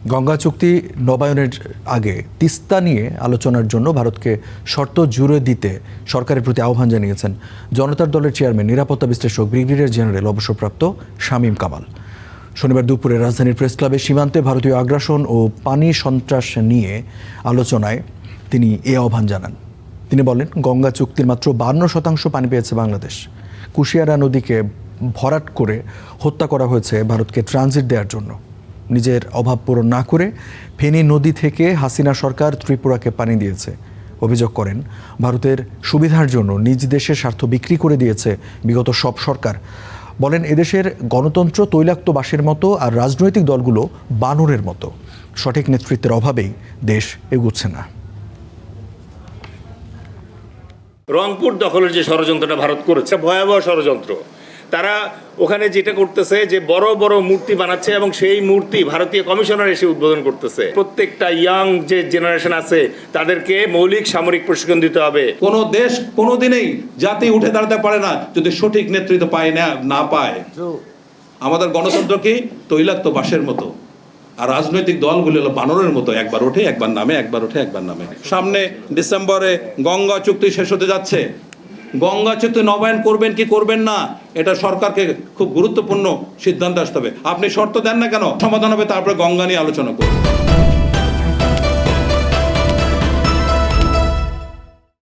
গঙ্গা চুক্তি নবায়নের আগে তিস্তা নিয়ে আলোচনার জন্য ভারতকে শর্ত জুড়ে দিতে সরকারের প্রতি আহ্বান জানিয়েছেন জনতার দলের চেয়ারম্যান নিরাপত্তা বিশ্লেষক ব্রিগেডিয়ার জেনারেল অবসরপ্রাপ্ত শামীম কামাল। শনিবার দুপুরে রাজধানীর প্রেস ক্লাবে সীমান্তে ভারতীয় আগ্রাসন ও পানি সন্ত্রাস নিয়ে আলোচনায় তিনি এ আহ্বান জানান। তিনি বলেন, গঙ্গা চুক্তির মাত্র 52% পানি পেয়েছে বাংলাদেশ। কুশিয়ারা নদীকে ভরাট করে হত্যা করা হয়েছে ভারতকে ট্রানজিট দেওয়ার জন্য। নিজের অভাব পূরণ না করে ফেনী নদী থেকে হাসিনা সরকার ত্রিপুরাকে পানি দিয়েছে। অভিযোগ করেন, ভারতের সুবিধার জন্য নিজ দেশের স্বার্থ বিক্রি করে দিয়েছে বিগত সব সরকার। বলেন, এদেশের গণতন্ত্র তৈলাক্ত বাঁশের মতো আর রাজনৈতিক দলগুলো বানরের মতো। সঠিক নেতৃত্বের অভাবেই দেশ এগুচ্ছে না। রংপুর দখলের যে ষড়যন্ত্রটা ভারত করেছে, ভয়াবহ ষড়যন্ত্র। তারা ওখানে যেটা করতেছে যে বড় বড় মূর্তি বানাচ্ছে এবং সেই মূর্তি ভারতীয় কমিশনার এসে উদ্বোধন করতেছে। প্রত্যেকটা ইয়াং যে জেনারেশন আছে তাদেরকে মৌলিক সামরিক প্রশিক্ষণ দিতে হবে। কোন দেশ কোনোদিনই জাতি উঠে দাঁড়াতে পারে না যদি সঠিক নেতৃত্ব না পায়। আমাদের গণতন্ত্র কি তৈলাক্ত বাঁশের মতো, আর রাজনৈতিক দলগুলো হলো বানরের মতো, একবার ওঠে একবার নামে, একবার ওঠে একবার নামে। সামনে ডিসেম্বরে গঙ্গা চুক্তি শেষ হতে যাচ্ছে। গঙ্গা চুক্তি নবায়ন করবেন কি করবেন না, এটা সরকারকে খুব গুরুত্বপূর্ণ সিদ্ধান্ত আসতে হবে। আপনি শর্ত দেন না কেন, সমাধান হবে, তারপরে গঙ্গা নিয়ে আলোচনা করুন।